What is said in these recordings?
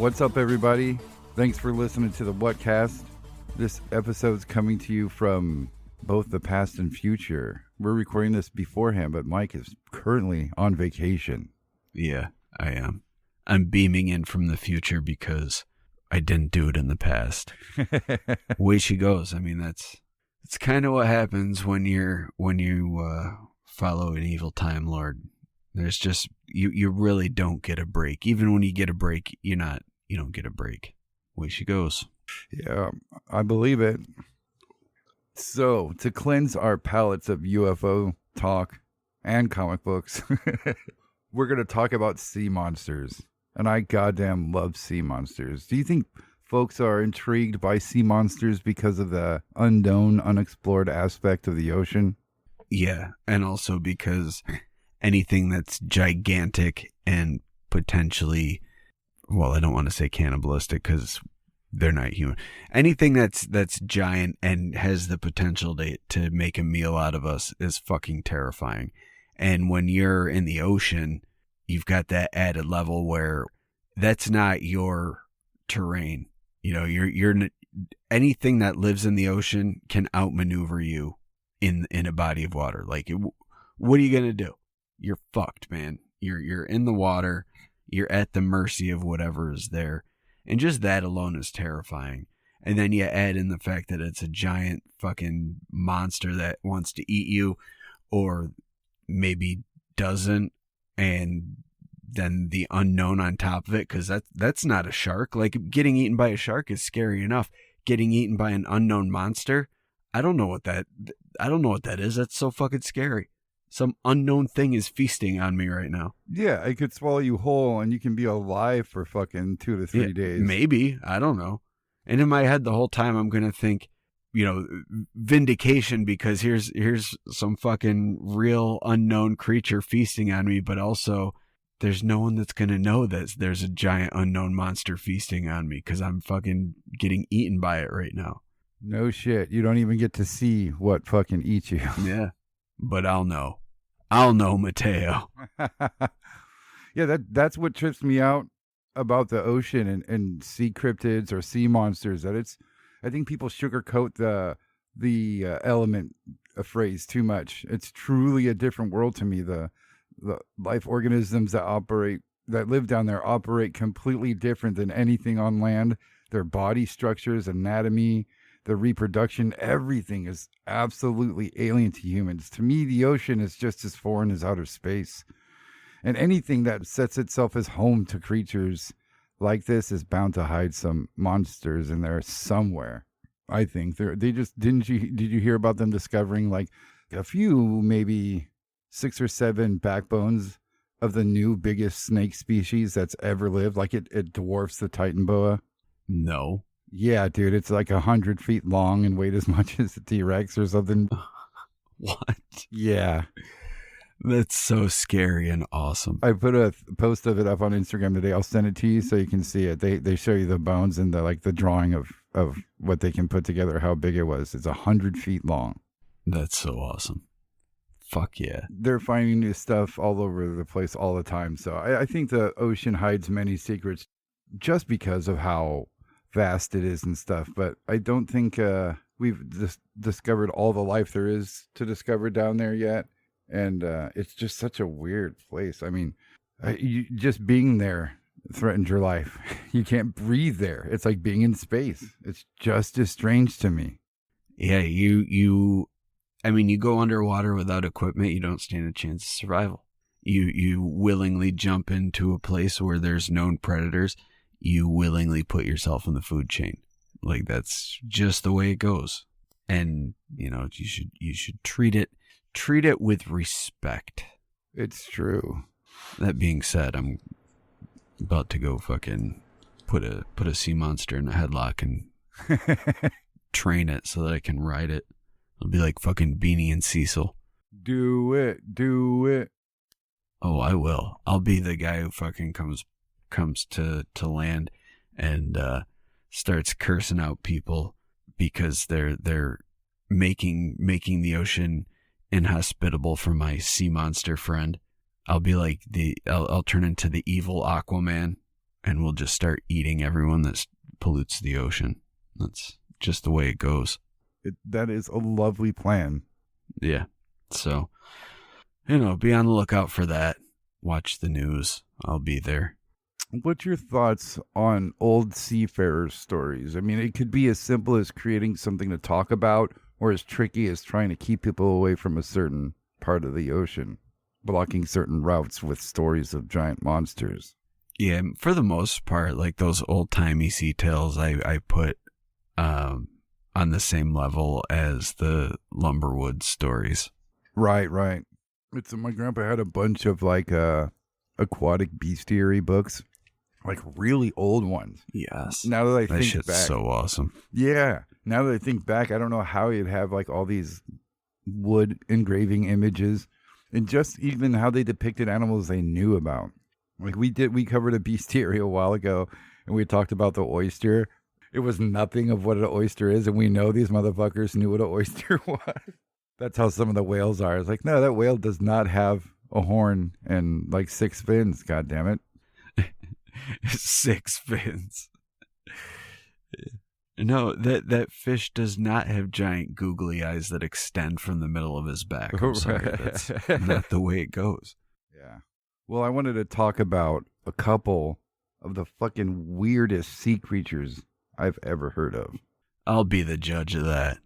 What's up, everybody? Thanks for listening to the Whatcast. This episode's coming to you from both the past and future. We're recording this beforehand, but Mike is currently on vacation. Yeah, I am. I'm beaming in from the future because I didn't do it in the past. Way she goes. I mean, it's kind of what happens when you follow an evil Time Lord. There's just you really don't get a break. Even when you get a break, you don't get a break. Way she goes. Yeah, I believe it. So, to cleanse our palates of UFO talk and comic books, we're going to talk about sea monsters. And I goddamn love sea monsters. Do you think folks are intrigued by sea monsters because of the unknown, unexplored aspect of the ocean? Yeah, and also because anything that's gigantic and potentially, well, I don't want to say cannibalistic because they're not human. Anything that's giant and has the potential to make a meal out of us is fucking terrifying. And when you're in the ocean, you've got that added level where that's not your terrain. You know, you're anything that lives in the ocean can outmaneuver you in a body of water. Like, what are you gonna do? You're fucked, man. You're in the water. You're at the mercy of whatever is there. And just that alone is terrifying. And then you add in the fact that it's a giant fucking monster that wants to eat you or maybe doesn't. And then the unknown on top of it, because that's not a shark. Like, getting eaten by a shark is scary enough. Getting eaten by an unknown monster, I don't know what that is. That's so fucking scary. Some unknown thing is feasting on me right now. Yeah, it could swallow you whole and you can be alive for fucking 2 to 3 days. Maybe. I don't know. And in my head the whole time I'm going to think, vindication, because here's some fucking real unknown creature feasting on me, but also there's no one that's going to know that there's a giant unknown monster feasting on me because I'm fucking getting eaten by it right now. No shit. You don't even get to see what fucking eats you. Yeah. But I'll know. I'll know, Mateo. Yeah, that's what trips me out about the ocean and sea cryptids or sea monsters. That I think people sugarcoat the element phrase too much. It's truly a different world to me. The life organisms that live down there operate completely different than anything on land. Their body structures, anatomy, the reproduction, everything is absolutely alien to humans. To me, the ocean is just as foreign as outer space. And anything that sets itself as home to creatures like this is bound to hide some monsters in there somewhere. I think did you hear about them discovering like a few, maybe 6 or 7 backbones of the new biggest snake species that's ever lived? Like it dwarfs the Titan boa. No. Yeah, dude, it's like 100 feet long and weighed as much as a T-Rex or something. What? Yeah. That's so scary and awesome. I put a post of it up on Instagram today. I'll send it to you so you can see it. They show you the bones and the drawing of what they can put together, how big it was. It's 100 feet long. That's so awesome. Fuck yeah. They're finding new stuff all over the place all the time. So I think the ocean hides many secrets just because of how vast it is and stuff, but I don't think we've discovered all the life there is to discover down there yet, and it's just such a weird place. I mean, you just being there threatens your life. You can't breathe there. It's like being in space. It's just as strange to me. Yeah, I mean, you go underwater without equipment, you don't stand a chance of survival. You willingly jump into a place where there's known predators. You willingly put yourself in the food chain. Like, that's just the way it goes. And, you should treat it with respect. It's true. That being said, I'm about to go fucking put a sea monster in a headlock and train it so that I can ride it. It'll be like fucking Beanie and Cecil. Do it. Oh, I will. I'll be the guy who fucking comes to land and starts cursing out people because they're making the ocean inhospitable for my sea monster friend. I'll be like I'll turn into the evil Aquaman and we'll just start eating everyone that pollutes the ocean. That's just the way it goes. That is a lovely plan. Yeah. So, be on the lookout for that. Watch the news. I'll be there. What's your thoughts on old seafarer stories? I mean, it could be as simple as creating something to talk about, or as tricky as trying to keep people away from a certain part of the ocean, blocking certain routes with stories of giant monsters. Yeah, for the most part, like those old-timey sea tales, I put on the same level as the Lumberwood stories. Right. My grandpa had a bunch of like aquatic bestiary books, like really old ones. Yes. Now that I that think shit's back, so awesome. yeah. Now that I think back, I don't know how he'd have like all these wood engraving images, and just even how they depicted animals they knew about. Like we covered a bestiary a while ago, and we talked about the oyster. It was nothing of what an oyster is, and we know these motherfuckers knew what an oyster was. That's how some of the whales are. It's like, no, that whale does not have a horn and like 6 fins. God damn it. 6 fins. No, that fish does not have giant googly eyes that extend from the middle of his back. I'm sorry, that's not the way it goes. Yeah. Well, I wanted to talk about a couple of the fucking weirdest sea creatures I've ever heard of. I'll be the judge of that.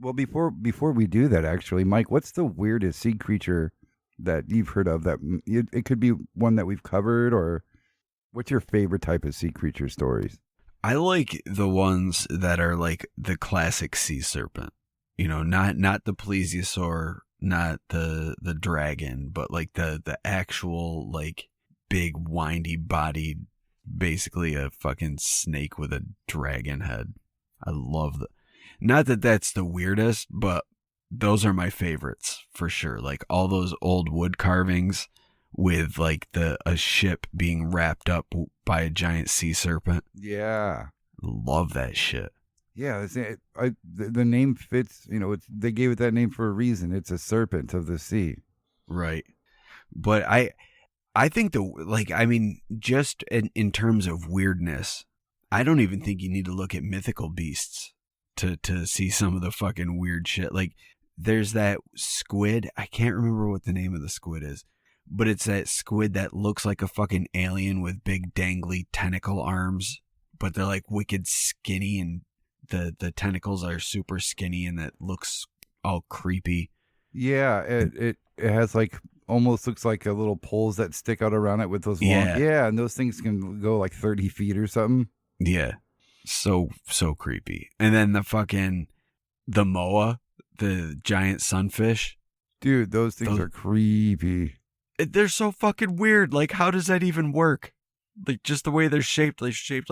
Well, before we do that, actually, Mike, what's the weirdest sea creature that you've heard of? That it could be one that we've covered, or what's your favorite type of sea creature stories? I like the ones that are like the classic sea serpent. Not the plesiosaur, not the dragon, but like the actual like big windy bodied, basically a fucking snake with a dragon head. I love that. Not that that's the weirdest, but those are my favorites for sure. Like all those old wood carvings with like a ship being wrapped up by a giant sea serpent. Yeah. Love that shit. Yeah, the name fits, they gave it that name for a reason. It's a serpent of the sea. Right. But I think just in terms of weirdness, I don't even think you need to look at mythical beasts to see some of the fucking weird shit. Like there's that squid. I can't remember what the name of the squid is, but it's that squid that looks like a fucking alien with big dangly tentacle arms, but they're like wicked skinny, and the tentacles are super skinny, and that looks all creepy. Yeah, it has like almost looks like a little poles that stick out around it with those long. Yeah, and those things can go like 30 feet or something. Yeah. So creepy. And then the moa, the giant sunfish. Dude, those things are creepy. They're so fucking weird. Like, how does that even work? Like, just the way they're shaped. They're shaped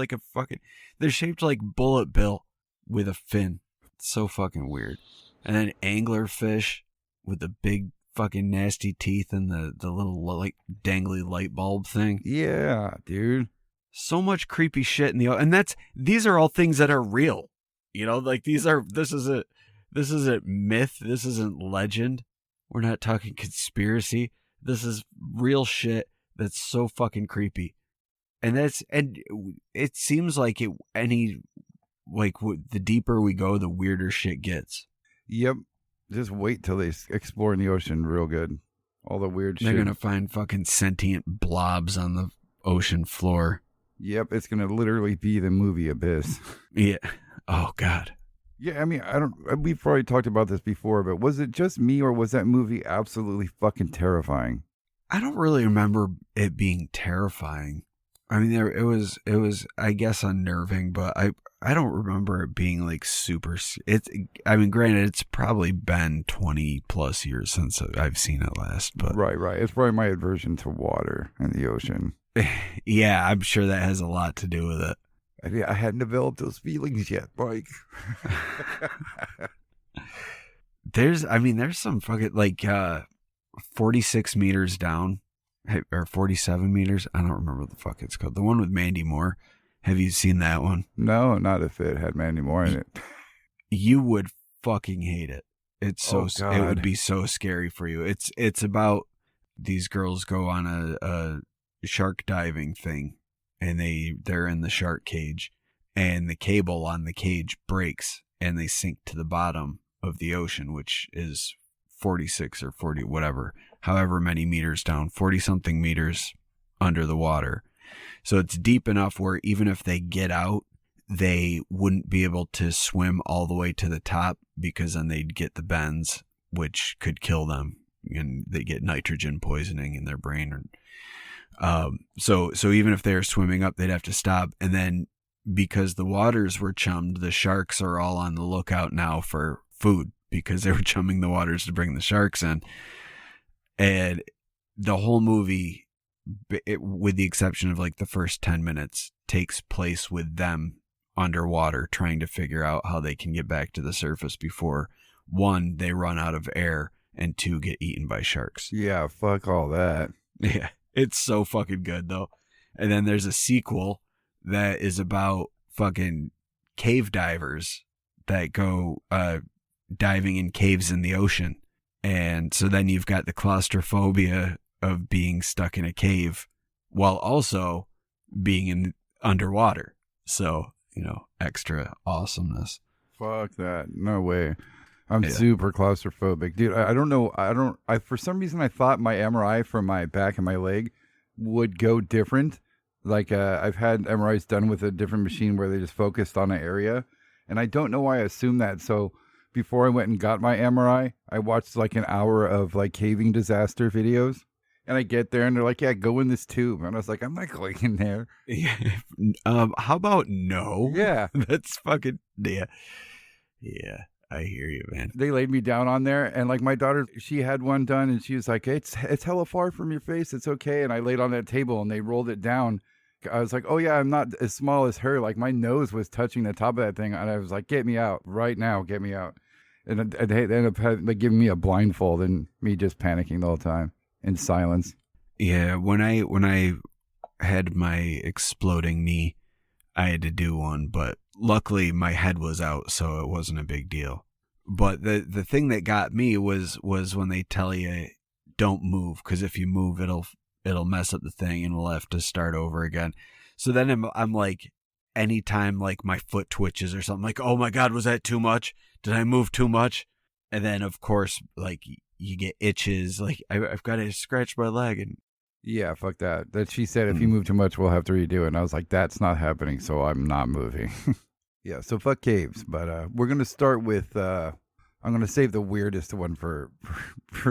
like Bullet Bill with a fin. It's so fucking weird. And then anglerfish with the big fucking nasty teeth and the little like dangly light bulb thing. Yeah, dude. So much creepy shit in these are all things that are real. Like this isn't myth. This isn't legend. We're not talking conspiracy. This is real shit that's so fucking creepy. And it seems like the deeper we go, the weirder shit gets. Yep. Just wait till they explore in the ocean real good. All the weird shit. They're going to find fucking sentient blobs on the ocean floor. Yep, it's going to literally be the movie Abyss. Yeah. Oh, God. Yeah, I mean, we've probably talked about this before, but was it just me, or was that movie absolutely fucking terrifying? I don't really remember it being terrifying. I mean, it was, I guess, unnerving, but I don't remember it being like super. Granted, it's probably been 20 plus years since I've seen it last, but right. It's probably my aversion to water and the ocean. Yeah, I'm sure that has a lot to do with it. I hadn't developed those feelings yet, Mike. There's some fucking like 46 meters down. Or 47 meters. I don't remember what the fuck it's called. The one with Mandy Moore. Have you seen that one? No, not if it had Mandy Moore in it. You would fucking hate it. It's so. God. It would be so scary for you. It's about these girls go on a shark diving thing, and they're in the shark cage, and the cable on the cage breaks and they sink to the bottom of the ocean, which is 46 or 40, whatever, however many meters down, 40 something meters under the water. So it's deep enough where even if they get out, they wouldn't be able to swim all the way to the top, because then they'd get the bends, which could kill them, and they get nitrogen poisoning in their brain. So even if they're swimming up, they'd have to stop. And then because the waters were chummed, the sharks are all on the lookout now for food, because they were chumming the waters to bring the sharks in. And the whole movie, with the exception of like the first 10 minutes, takes place with them underwater trying to figure out how they can get back to the surface before, one, they run out of air, and two, get eaten by sharks. Yeah, fuck all that. Yeah, it's so fucking good though. And then there's a sequel that is about fucking cave divers that go diving in caves in the ocean. And so then you've got the claustrophobia of being stuck in a cave while also being in underwater. So, extra awesomeness. Fuck that. No way. I'm super claustrophobic. Dude, I don't know. I for some reason I thought my MRI for my back and my leg would go different. Like I've had MRIs done with a different machine where they just focused on an area. And I don't know why I assumed that. So before I went and got my MRI, I watched like an hour of like caving disaster videos. And I get there and they're like, yeah, go in this tube. And I was like, I'm not going in there. Yeah. How about no? Yeah. That's fucking, yeah. Yeah. I hear you, man. They laid me down on there, and like my daughter, she had one done, and she was like, it's hella far from your face. It's okay. And I laid on that table, and they rolled it down. I was like, oh, yeah, I'm not as small as her. Like, my nose was touching the top of that thing, and I was like, get me out right now. Get me out. And they ended up like, giving me a blindfold and me just panicking the whole time in silence. Yeah, when I had my exploding knee, I had to do one, but luckily my head was out, so it wasn't a big deal. But the thing that got me was when they tell you don't move, because if you move, it'll mess up the thing and we'll have to start over again. So then I'm like, anytime like my foot twitches or something, like, oh my God, was that too much? Did I move too much? And then of course, like you get itches, like I've got to scratch my leg. And yeah, fuck that. That she said, if you move too much, we'll have to redo it. And I was like, that's not happening, so I'm not moving. Yeah, so fuck caves. But we're going to start with, I'm going to save the weirdest one for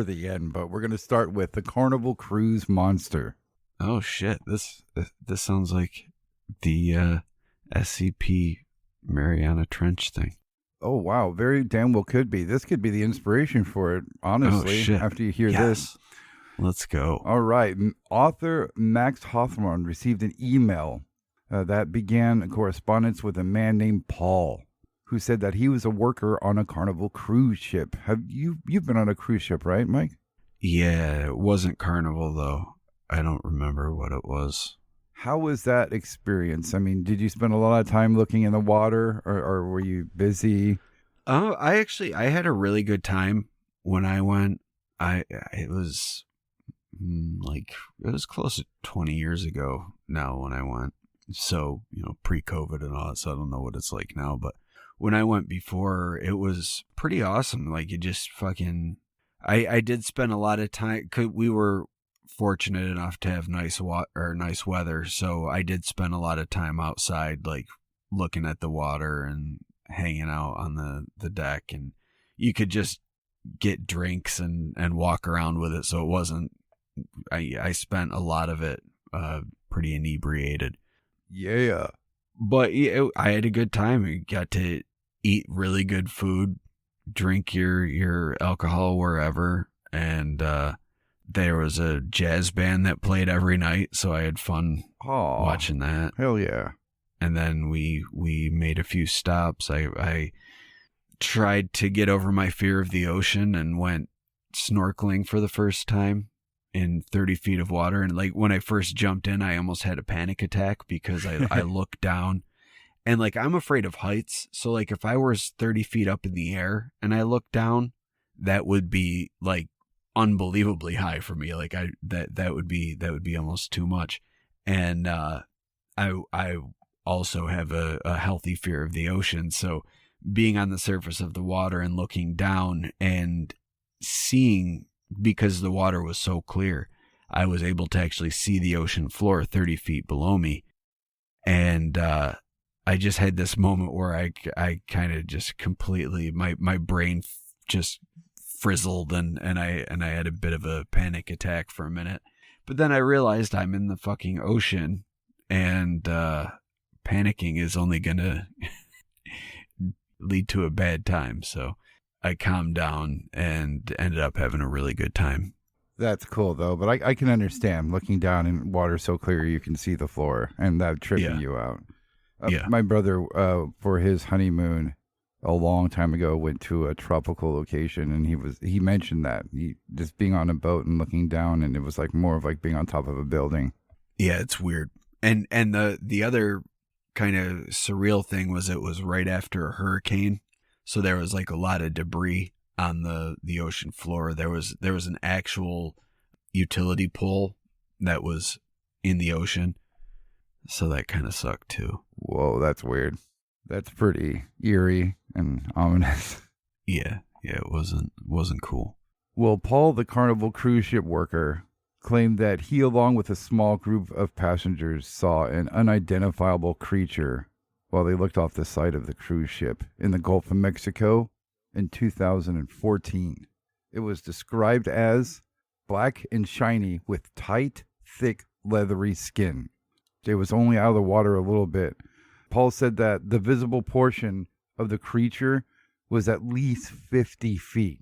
the end, but we're going to start with the Carnival Cruise Monster. Oh, shit. This sounds like the SCP Mariana Trench thing. Oh, wow. Very damn well could be. This could be the inspiration for it, honestly, after you hear this. Let's go. All right. Author Max Hawthorne received an email that began a correspondence with a man named Paul, who said that he was a worker on a Carnival cruise ship. You've been on a cruise ship, right, Mike? Yeah, it wasn't Carnival, though. I don't remember what it was. How was that experience? I mean, did you spend a lot of time looking in the water, or were you busy? I had a really good time when I went. It was close to 20 years ago now when I went. So, pre-COVID and all that, so I don't know what it's like now. But when I went before, it was pretty awesome. Like, you just fucking... I did spend a lot of time... Cause we were fortunate enough to have nice weather, so I did spend a lot of time outside, like, looking at the water and hanging out on the deck. And you could just get drinks and walk around with it, so it wasn't... I spent a lot of it pretty inebriated. Yeah. But I had a good time. I got to eat really good food, drink your alcohol wherever, and there was a jazz band that played every night, so I had fun watching that. Hell yeah. And then we made a few stops. I tried to get over my fear of the ocean and went snorkeling for the first time in 30 feet of water. And like when I first jumped in, I almost had a panic attack because I looked down and like, I'm afraid of heights. So like if I was 30 feet up in the air and I looked down, that would be like unbelievably high for me. Like that would be almost too much. And, I also have a healthy fear of the ocean. So being on the surface of the water and looking down and seeing, because the water was so clear, I was able to actually see the ocean floor 30 feet below me. And I just had this moment where I kind of just completely, my brain just frizzled and I had a bit of a panic attack for a minute. But then I realized I'm in the fucking ocean, and panicking is only going to lead to a bad time. So I calmed down and ended up having a really good time. That's cool, though. But I can understand looking down in water so clear you can see the floor, and that tripping you out. My brother, for his honeymoon a long time ago, went to a tropical location, and he mentioned that he just being on a boat and looking down, and it was like more of like being on top of a building. Yeah, it's weird. And the other kind of surreal thing was it was right after a hurricane, so there was like a lot of debris on the ocean floor. There was an actual utility pole that was in the ocean, so that kind of sucked too. Whoa, that's weird. That's pretty eerie and ominous. Yeah, it wasn't cool. Well, Paul, the Carnival cruise ship worker, claimed that he, along with a small group of passengers, saw an unidentifiable creature while they looked off the side of the cruise ship in the Gulf of Mexico in 2014. It was described as black and shiny with tight, thick, leathery skin. It was only out of the water a little bit. Paul said that the visible portion of the creature was at least 50 feet.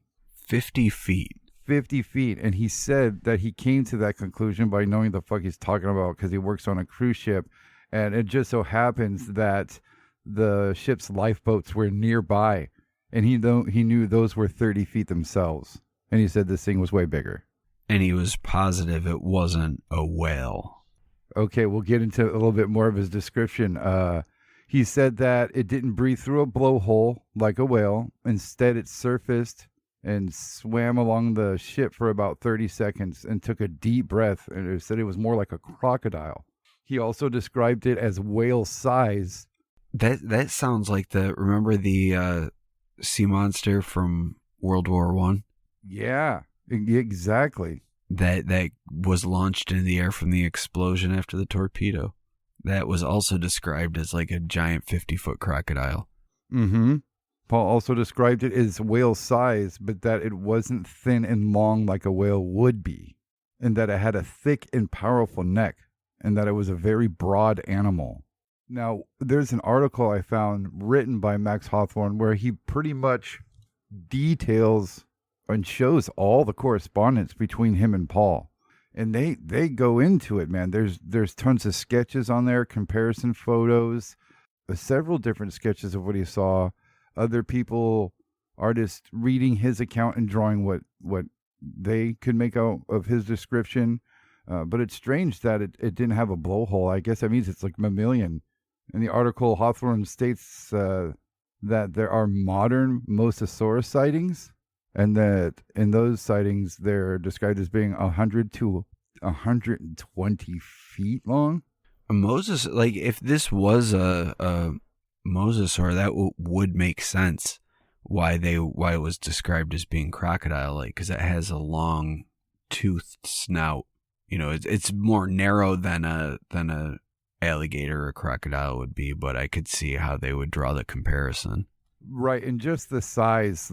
50 feet. 50 feet. And he said that he came to that conclusion by knowing the fuck he's talking about because he works on a cruise ship. And it just so happens that the ship's lifeboats were nearby. And he knew those were 30 feet themselves. And he said this thing was way bigger. And he was positive it wasn't a whale. Okay, we'll get into a little bit more of his description. He said that it didn't breathe through a blowhole like a whale. Instead, it surfaced and swam along the ship for about 30 seconds and took a deep breath. And it said it was more like a crocodile. He also described it as whale size. That sounds like remember the sea monster from World War I? Yeah, exactly. That was launched into the air from the explosion after the torpedo. That was also described as like a giant 50-foot crocodile. Mm-hmm. Paul also described it as whale size, but that it wasn't thin and long like a whale would be, and that it had a thick and powerful neck, and that it was a very broad animal. Now, there's an article I found written by Max Hawthorne where he pretty much details and shows all the correspondence between him and Paul. And they go into it, man. There's tons of sketches on there, comparison photos, several different sketches of what he saw. Other people, artists reading his account and drawing what they could make out of his description. But it's strange that it didn't have a blowhole. I guess that means it's like mammalian. In the article, Hawthorne states that there are modern mosasaurus sightings, and that in those sightings, they're described as being 100 to 120 feet long. A like if this was a mosasaur, that would make sense why it was described as being crocodile-like, because it has a long toothed snout. You know, it's more narrow than a alligator or crocodile would be, but I could see how they would draw the comparison. Right, and just the size.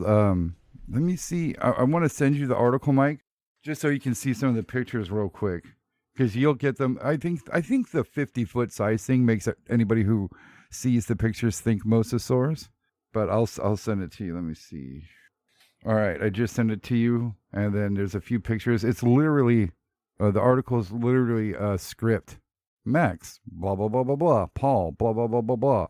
Let me see. I want to send you the article, Mike, just so you can see some of the pictures real quick, because you'll get them. I think the 50-foot size thing makes anybody who sees the pictures think mosasaurs, but I'll send it to you. Let me see. All right, I just sent it to you, and then there's a few pictures. It's literally the article is literally a script. Max, blah blah blah blah blah. Paul, blah blah blah blah blah.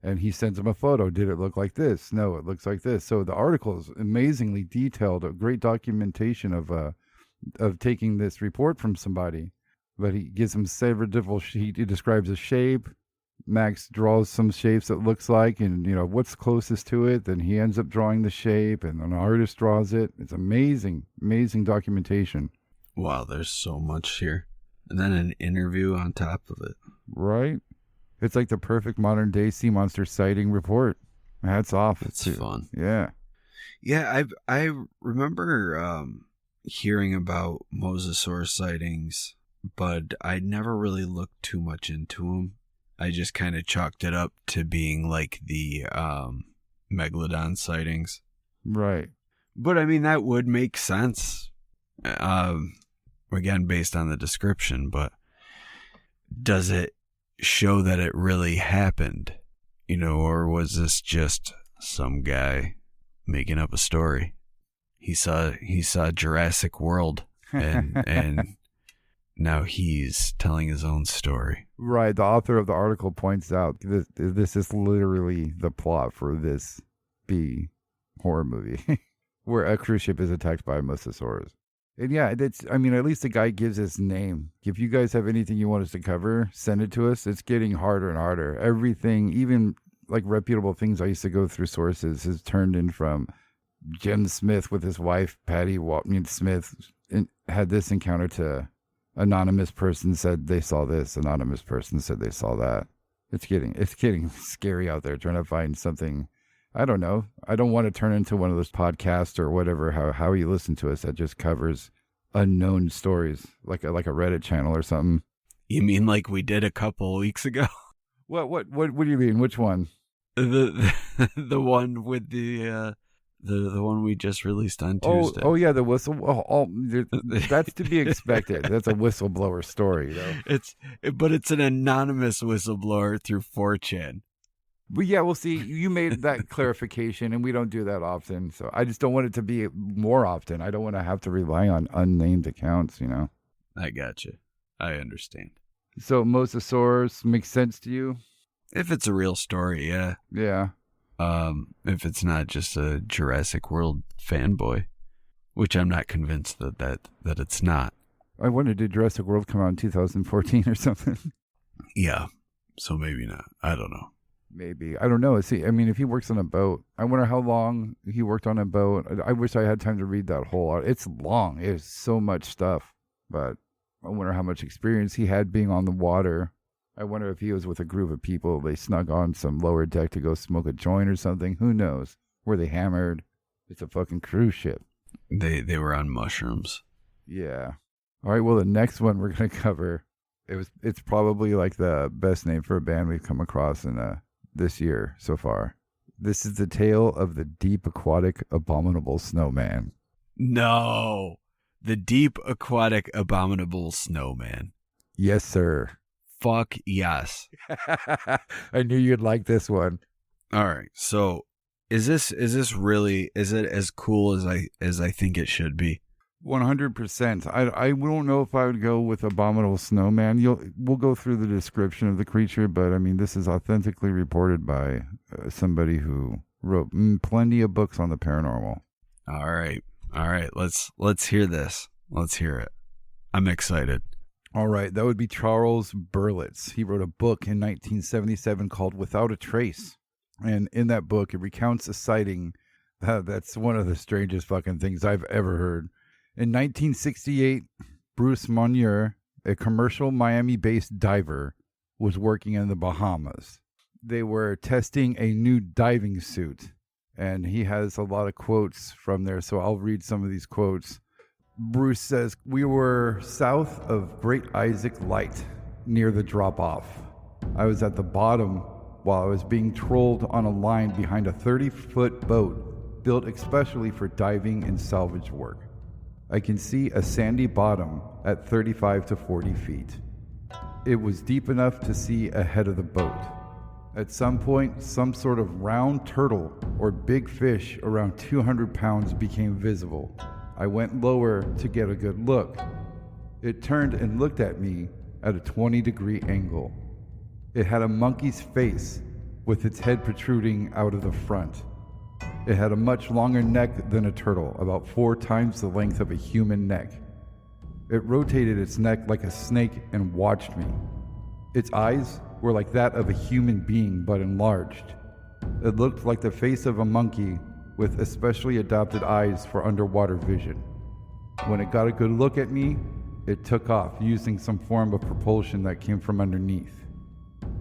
And he sends him a photo. Did it look like this? No, it looks like this. So the article is amazingly detailed, a great documentation of taking this report from somebody. But he gives him several different. He describes a shape. Max draws some shapes that looks like, and what's closest to it. Then he ends up drawing the shape, and an artist draws it. It's amazing documentation. Wow, there's so much here, and then an interview on top of it. Right. It's like the perfect modern day sea monster sighting report. Hats off. That's fun. Yeah. Yeah, I remember hearing about mosasaur sightings, but I never really looked too much into them. I just kind of chalked it up to being like the megalodon sightings. Right. But I mean, that would make sense. Again, based on the description, but does it show that it really happened? You know, or was this just some guy making up a story? He saw Jurassic World and now he's telling his own story. Right. The author of the article points out this is literally the plot for this B horror movie where a cruise ship is attacked by mosasaurs. And yeah, at least the guy gives his name. If you guys have anything you want us to cover, send it to us. It's getting harder and harder. Everything, even like reputable things I used to go through sources, has turned in from Jim Smith with his wife, Patty Smith, had this encounter to anonymous person said they saw this. Anonymous person said they saw that. It's getting scary out there trying to find something. I don't know. I don't want to turn into one of those podcasts or whatever, how you listen to us that just covers unknown stories, like a Reddit channel or something. You mean like we did a couple weeks ago? What do you mean? Which one? The one with the one we just released on Tuesday. Oh yeah, the whistle. That's to be expected. That's a whistleblower story, though. It's an anonymous whistleblower through 4chan. But yeah, we'll see. You made that clarification, and we don't do that often. So I just don't want it to be more often. I don't want to have to rely on unnamed accounts, you know. I gotcha. I understand. So mosasaurs makes sense to you? If it's a real story, yeah. Yeah. If it's not just a Jurassic World fanboy, which I'm not convinced that it's not. I wonder, did Jurassic World come out in 2014 or something? Yeah. So maybe not. I don't know. Maybe. I don't know. See, I mean, if he works on a boat, I wonder how long he worked on a boat. I wish I had time to read that whole. It's long. It's so much stuff. But I wonder how much experience he had being on the water. I wonder if he was with a group of people. They snuck on some lower deck to go smoke a joint or something. Who knows? Were they hammered? It's a fucking cruise ship. They were on mushrooms. Yeah. All right. Well, the next one we're going to cover, it's probably like the best name for a band we've come across in this year so far. This is the tale of the deep aquatic Abominable Snowman. No. The deep aquatic Abominable Snowman. Yes, sir. Fuck yes. I knew you'd like this one. All right. So is it as cool as I think it should be? 100%. I don't know if I would go with Abominable Snowman. We'll go through the description of the creature, but I mean, this is authentically reported by somebody who wrote plenty of books on the paranormal. All right. Let's hear this. Let's hear it. I'm excited. All right. That would be Charles Berlitz. He wrote a book in 1977 called Without a Trace. And in that book, it recounts a sighting that's one of the strangest fucking things I've ever heard. In 1968, Bruce Monnier, a commercial Miami-based diver, was working in the Bahamas. They were testing a new diving suit, and he has a lot of quotes from there, so I'll read some of these quotes. Bruce says, "We were south of Great Isaac Light, near the drop-off. I was at the bottom while I was being trolled on a line behind a 30-foot boat built especially for diving and salvage work. I can see a sandy bottom at 35 to 40 feet. It was deep enough to see ahead of the boat. At some point, some sort of round turtle or big fish around 200 pounds became visible. I went lower to get a good look. It turned and looked at me at a 20-degree angle. It had a monkey's face with its head protruding out of the front. It had a much longer neck than a turtle, about 4 times the length of a human neck. It rotated its neck like a snake and watched me. Its eyes were like that of a human being, but enlarged. It looked like the face of a monkey with especially adapted eyes for underwater vision. When it got a good look at me, it took off using some form of propulsion that came from underneath.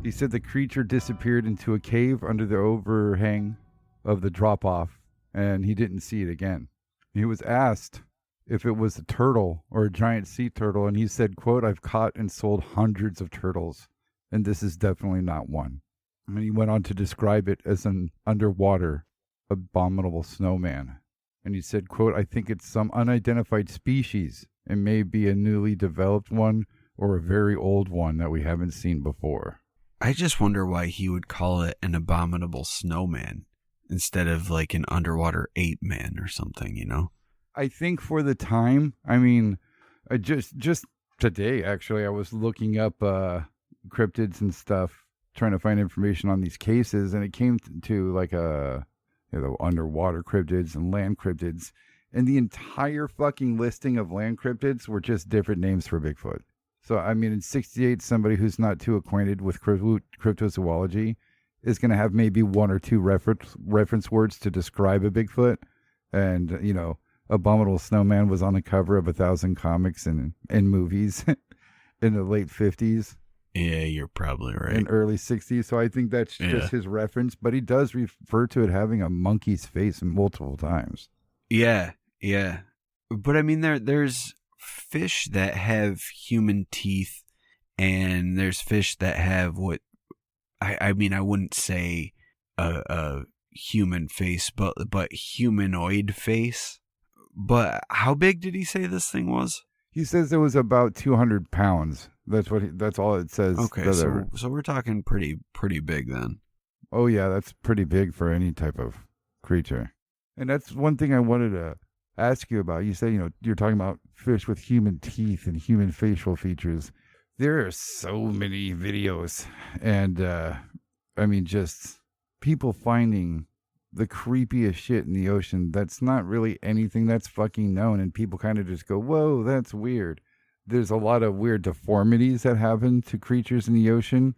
He said the creature disappeared into a cave under the overhang of the drop-off, and he didn't see it again. He was asked if it was a turtle or a giant sea turtle, and he said, quote, "I've caught and sold hundreds of turtles, and this is definitely not one." And he went on to describe it as an underwater abominable snowman. And he said, quote, "I think it's some unidentified species. It may be a newly developed one or a very old one that we haven't seen before." I just wonder why he would call it an abominable snowman instead of like an underwater ape man or something, you know? I think for the time, I mean, I just today, actually, I was looking up cryptids and stuff, trying to find information on these cases, and it came to like underwater cryptids and land cryptids, and the entire fucking listing of land cryptids were just different names for Bigfoot. So, I mean, in 68, somebody who's not too acquainted with cryptozoology is going to have maybe one or two reference words to describe a Bigfoot. And, you know, Abominable Snowman was on the cover of 1,000 comics and movies in the late 50s. Yeah, you're probably right. And early 60s. So I think that's just his reference. But he does refer to it having a monkey's face multiple times. Yeah, yeah. But I mean, there's fish that have human teeth, and there's fish that have what I mean, I wouldn't say a human face, but humanoid face. But how big did he say this thing was? He says it was about 200 pounds. That's all it says. Okay, so we're talking pretty big then. Oh yeah, that's pretty big for any type of creature. And that's one thing I wanted to ask you about. You say, you're talking about fish with human teeth and human facial features. There are so many videos, and I mean, just people finding the creepiest shit in the ocean. That's not really anything that's fucking known, and people kind of just go, "Whoa, that's weird." There's a lot of weird deformities that happen to creatures in the ocean.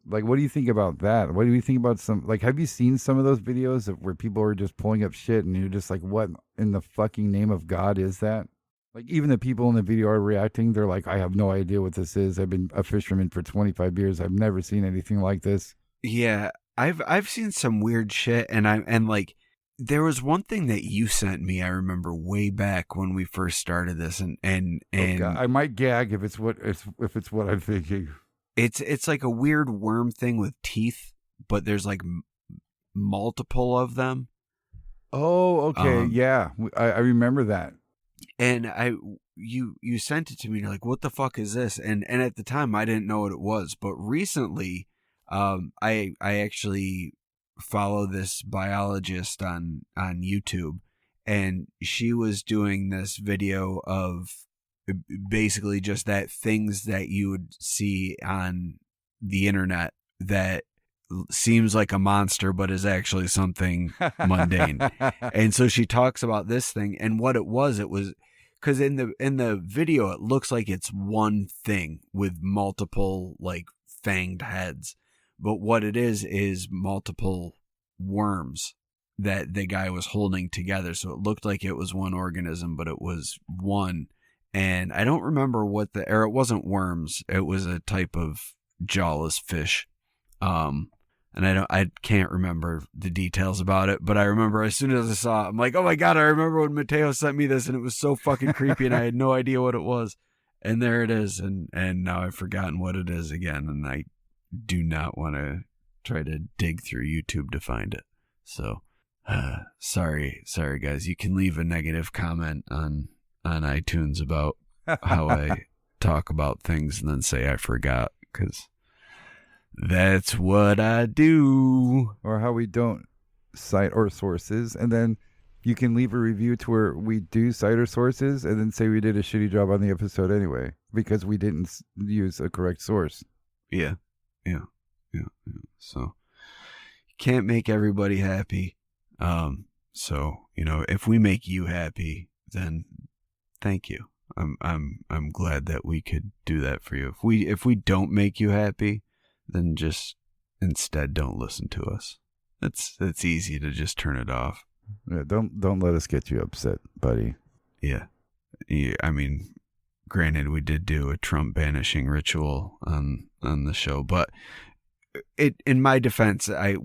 Like, what do you think about that? What do you think about have you seen some of those videos where people are just pulling up shit and you're just like, what in the fucking name of God is that? Like, even the people in the video are reacting. They're like, "I have no idea what this is. I've been a fisherman for 25 years. I've never seen anything like this." Yeah, I've seen some weird shit, and like, there was one thing that you sent me, I remember way back when we first started this, and Oh God, I might gag if it's what I'm thinking. It's like a weird worm thing with teeth, but there's like multiple of them. Oh, okay, yeah, I remember that. And you sent it to me. And you're like, "What the fuck is this?" And at the time, I didn't know what it was. But recently, I actually follow this biologist on YouTube, and she was doing this video of basically just that things that you would see on the internet that seems like a monster but is actually something mundane. And so she talks about this thing, and what it was because in the video it looks like it's one thing with multiple like fanged heads, but what it is multiple worms that the guy was holding together. So it looked like it was one organism, but it was one. And I don't remember it wasn't worms. It was a type of jawless fish. And I can't remember the details about it, but I remember as soon as I saw it, I'm like, "Oh my God, I remember when Mateo sent me this, and it was so fucking creepy, and I had no idea what it was." And there it is, and now I've forgotten what it is again, and I do not want to try to dig through YouTube to find it. So, sorry guys. You can leave a negative comment on iTunes about how I talk about things and then say I forgot, because that's what I do. Or how we don't cite our sources, and then you can leave a review to where we do cite our sources and then say we did a shitty job on the episode anyway because we didn't use a correct source. Yeah. So you can't make everybody happy. So, if we make you happy, then thank you. I'm glad that we could do that for you. If we don't make you happy, then just instead don't listen to us. That's easy to just turn it off. Yeah, don't let us get you upset, buddy. Yeah. I mean, granted, we did do a Trump banishing ritual on the show, but in my defense, I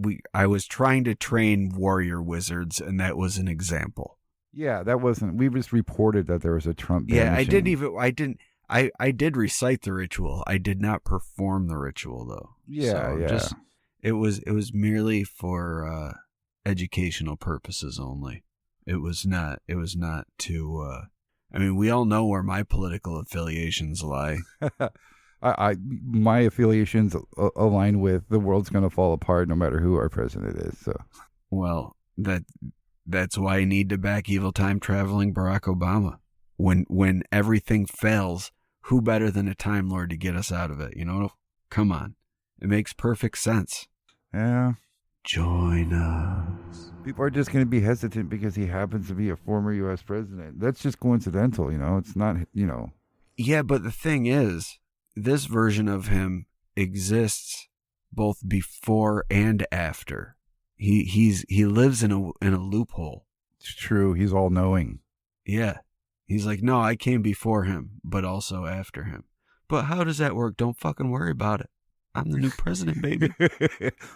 was trying to train warrior wizards, and that was an example. Yeah, that wasn't. We just reported that there was a Trump. Yeah, banishing. I did recite the ritual. I did not perform the ritual though. Yeah, So yeah. it was merely for educational purposes only. It was not to. I mean, we all know where my political affiliations lie. My affiliations align with the world's going to fall apart no matter who our president is. So, Well, that's why I need to back evil time traveling Barack Obama. When everything fails, who better than a Time Lord to get us out of it? You know, come on, it makes perfect sense. yeah, Join us. people are just going to be hesitant because he happens to be a former U.S. president. That's just coincidental, you know. It's not, you know. Yeah, but the thing is, this version of him exists both before and after. He lives in a loophole. It's true. He's all knowing. Yeah. He's like, no, I came before him, but also after him. But how does that work? Don't fucking worry about it. I'm the new president, baby.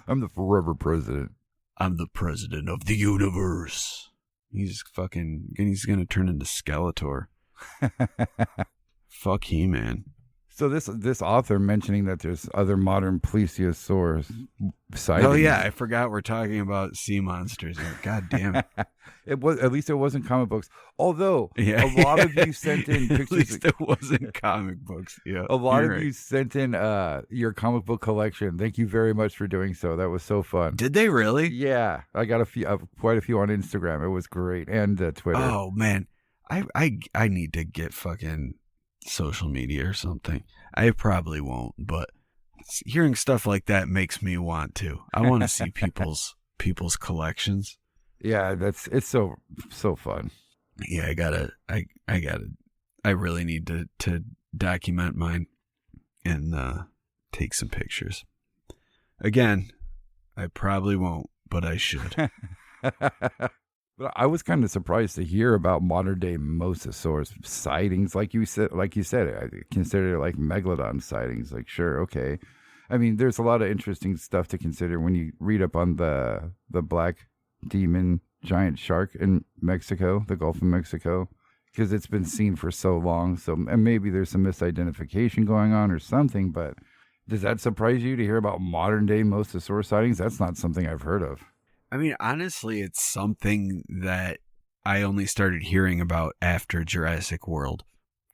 I'm the forever president. I'm the president of the universe. He's gonna turn into Skeletor. Fuck He-Man. So this author mentioning that there's other modern plesiosaur sightings. Oh yeah, I forgot we're talking about sea monsters. God damn it. It was, at least it wasn't comic books. Although Yeah. a lot of you sent in At pictures. least it wasn't comic books. Yeah. A lot you're of you sent in your comic book collection. Thank you very much for doing so. That was so fun. Did they really? Yeah, I got quite a few on Instagram. It was great, and Twitter. Oh man, I need to get fucking social media or something. I probably won't, but hearing stuff like that makes me want to. I want to see people's collections. Yeah, it's so fun. Yeah, I really need to document mine and take some pictures. Again, I probably won't, but I should. But I was kind of surprised to hear about modern day mosasaurus sightings. Like you said, I consider it like megalodon sightings. Like, sure, okay. I mean, there's a lot of interesting stuff to consider when you read up on the black demon giant shark in Mexico, the Gulf of Mexico, because it's been seen for so long. So, and maybe there's some misidentification going on or something. But does that surprise you to hear about modern day mosasaurus sightings? That's not something I've heard of. I mean, honestly, it's something that I only started hearing about after Jurassic World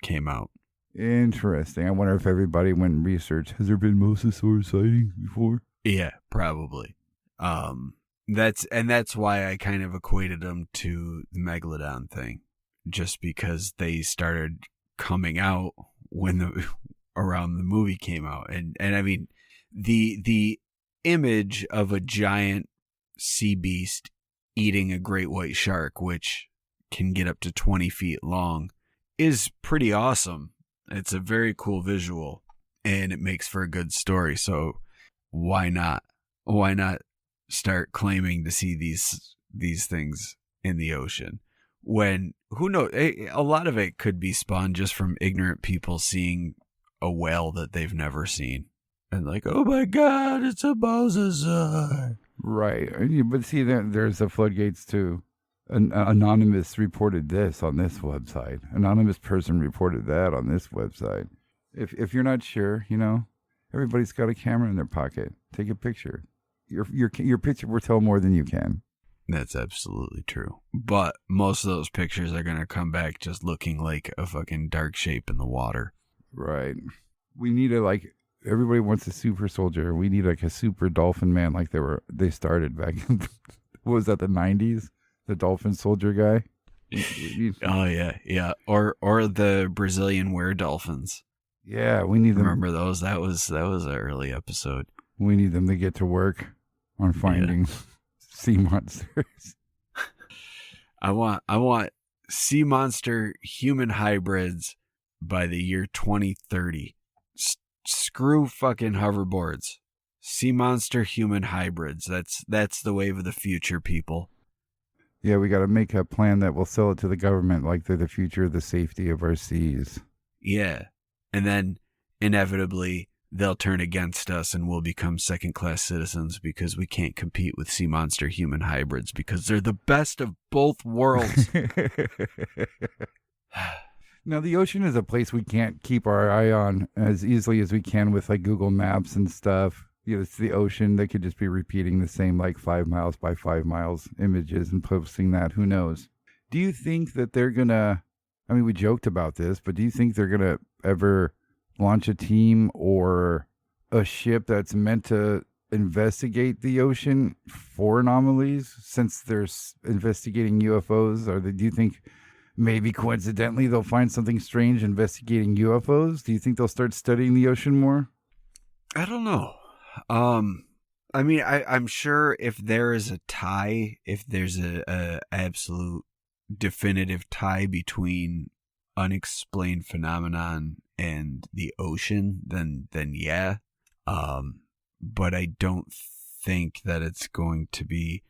came out. Interesting. I wonder if everybody went and researched. Has there been mosasaur sightings before? Yeah, probably. That's why I kind of equated them to the megalodon thing, just because they started coming out when around the movie came out, and I mean, the image of a giant sea beast eating a great white shark, which can get up to 20 feet long, is pretty awesome. It's a very cool visual, and it makes for a good story. So why not start claiming to see these things in the ocean when, who knows, a lot of it could be spawned just from ignorant people seeing a whale that they've never seen and like, oh my god, it's a mosasaur. Right. But see, there's the floodgates too. An anonymous reported this on this website. Anonymous person reported that on this website. If you're not sure, you know, everybody's got a camera in their pocket. Take a picture. Your picture will tell more than you can. That's absolutely true. But most of those pictures are going to come back just looking like a fucking dark shape in the water. Right. We need everybody wants a super soldier. We need like a super dolphin man like they started back in, what was that, the 90s? The dolphin soldier guy? Oh yeah. Or the Brazilian were-dolphins. Yeah, we need them. Remember those? That was an early episode. We need them to get to work on finding sea monsters. I want sea monster human hybrids by the year 2030. Screw fucking hoverboards. Sea monster human hybrids. That's the wave of the future, people. Yeah, we got to make a plan that will sell it to the government like they're the future of the safety of our seas. Yeah. And then inevitably they'll turn against us and we'll become second-class citizens because we can't compete with sea monster human hybrids because they're the best of both worlds. Now, the ocean is a place we can't keep our eye on as easily as we can with like Google Maps and stuff. You know, it's the ocean. They could just be repeating the same like 5 miles by 5 miles images and posting that. Who knows? Do you think that they're going to, I mean, we joked about this, but do you think they're going to ever launch a team or a ship that's meant to investigate the ocean for anomalies since they're investigating UFOs? Or do you think maybe coincidentally they'll find something strange investigating UFOs? Do you think they'll start studying the ocean more? I don't know. I mean, I'm sure if there is a tie, if there's a absolute definitive tie between unexplained phenomenon and the ocean, then yeah. But I don't think that it's going to be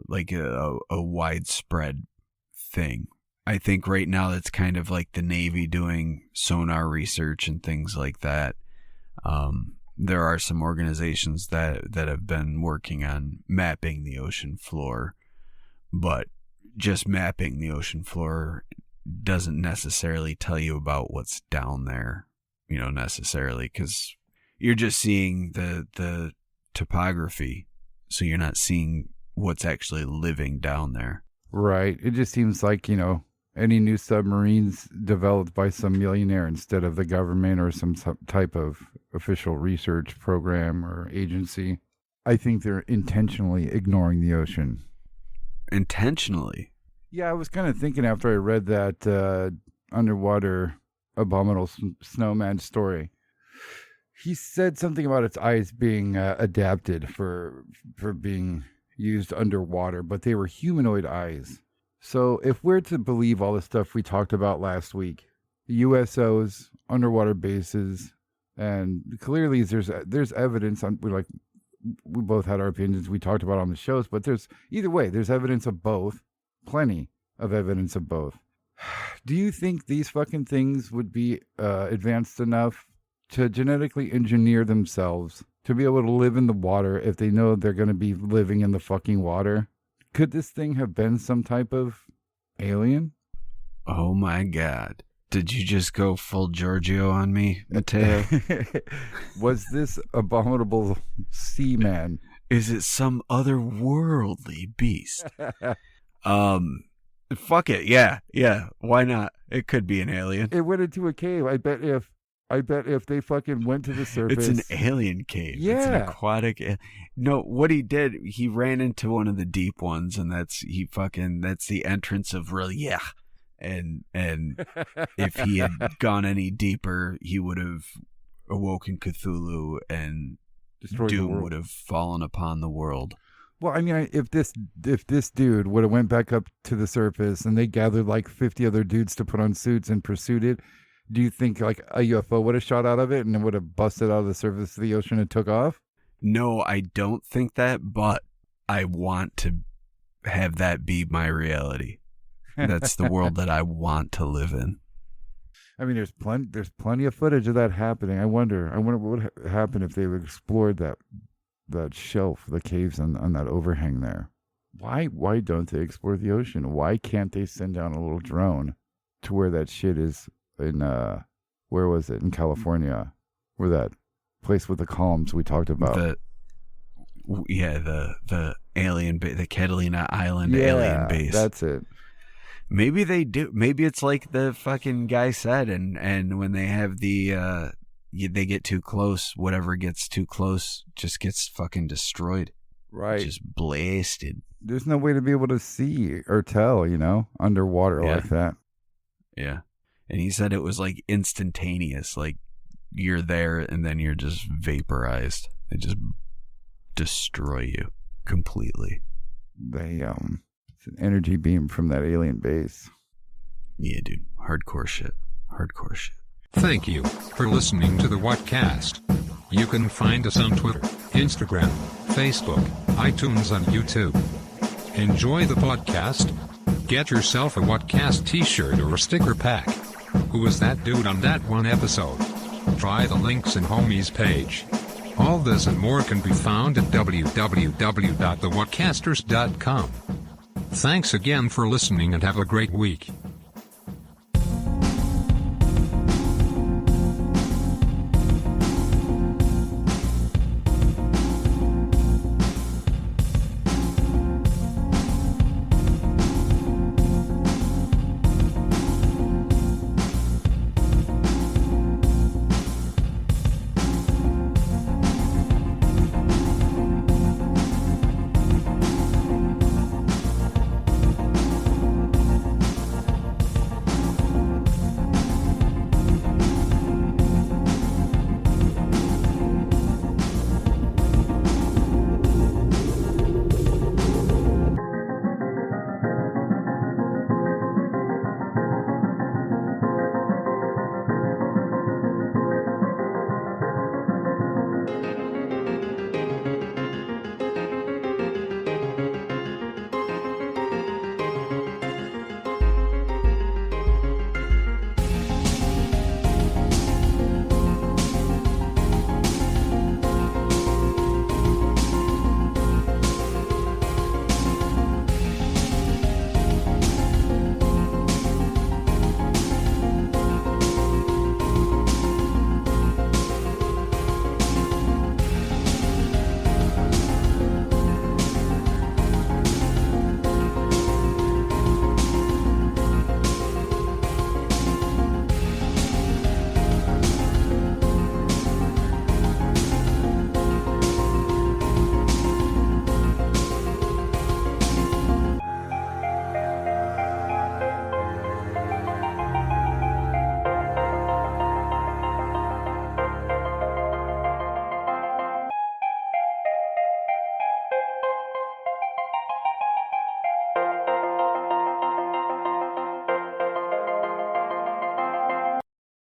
like a widespread thing. I think right now that's kind of like the Navy doing sonar research and things like that. There are some organizations that have been working on mapping the ocean floor, but just mapping the ocean floor doesn't necessarily tell you about what's down there, you know, necessarily, because you're just seeing the topography, so you're not seeing what's actually living down there. Right. It just seems like, you know, any new submarines developed by some millionaire instead of the government or some type of official research program or agency. I think they're intentionally ignoring the ocean. Intentionally? Yeah, I was kind of thinking after I read that underwater Abominable Snowman story. He said something about its eyes being adapted for being used underwater, but they were humanoid eyes. So if we're to believe all the stuff we talked about last week, USOs, underwater bases, and clearly there's evidence on, we both had our opinions we talked about on the shows, but there's either way, there's evidence of both, plenty of evidence of both. Do you think these fucking things would be advanced enough to genetically engineer themselves to be able to live in the water if they know they're going to be living in the fucking water? Could this thing have been some type of alien? Oh my God. Did you just go full Giorgio on me, Mateo? Was this abominable sea man? Is it some otherworldly beast? Fuck it. Yeah. Why not? It could be an alien. It went into a cave. I bet if they fucking went to the surface. It's an alien cave. Yeah. It's an aquatic. No, what he did, he ran into one of the deep ones, and that's the entrance of really, yeah. And if he had gone any deeper, he would have awoken Cthulhu and destroyed doom would have fallen upon the world. Well, I mean, if this dude would have went back up to the surface and they gathered like 50 other dudes to put on suits and pursued it, do you think like a UFO would have shot out of it and it would have busted out of the surface of the ocean and took off? No, I don't think that, but I want to have that be my reality. That's the world that I want to live in. I mean, there's plenty of footage of that happening. I wonder what would happen if they explored that shelf, the caves on that overhang there. Why don't they explore the ocean? Why can't they send down a little drone to where that shit is in where was it, in California, where that place with the columns we talked about? The alien the Catalina Island alien base. That's it. Maybe they do. Maybe it's like the fucking guy said, and when they have they get too close, whatever gets too close just gets fucking destroyed. Right. Just blasted. There's no way to be able to see or tell, underwater like that. Yeah. And he said it was like instantaneous, like you're there and then you're just vaporized. They just destroy you completely. It's an energy beam from that alien base. Yeah, dude. Hardcore shit. Thank you for listening to the Whatcast. You can find us on Twitter, Instagram, Facebook, iTunes, and YouTube. Enjoy the podcast. Get yourself a Whatcast t-shirt or a sticker pack. Who was that dude on that one episode? try the links in Homie's page. All this and more can be found at www.thewhatcasters.com. Thanks again for listening and have a great week.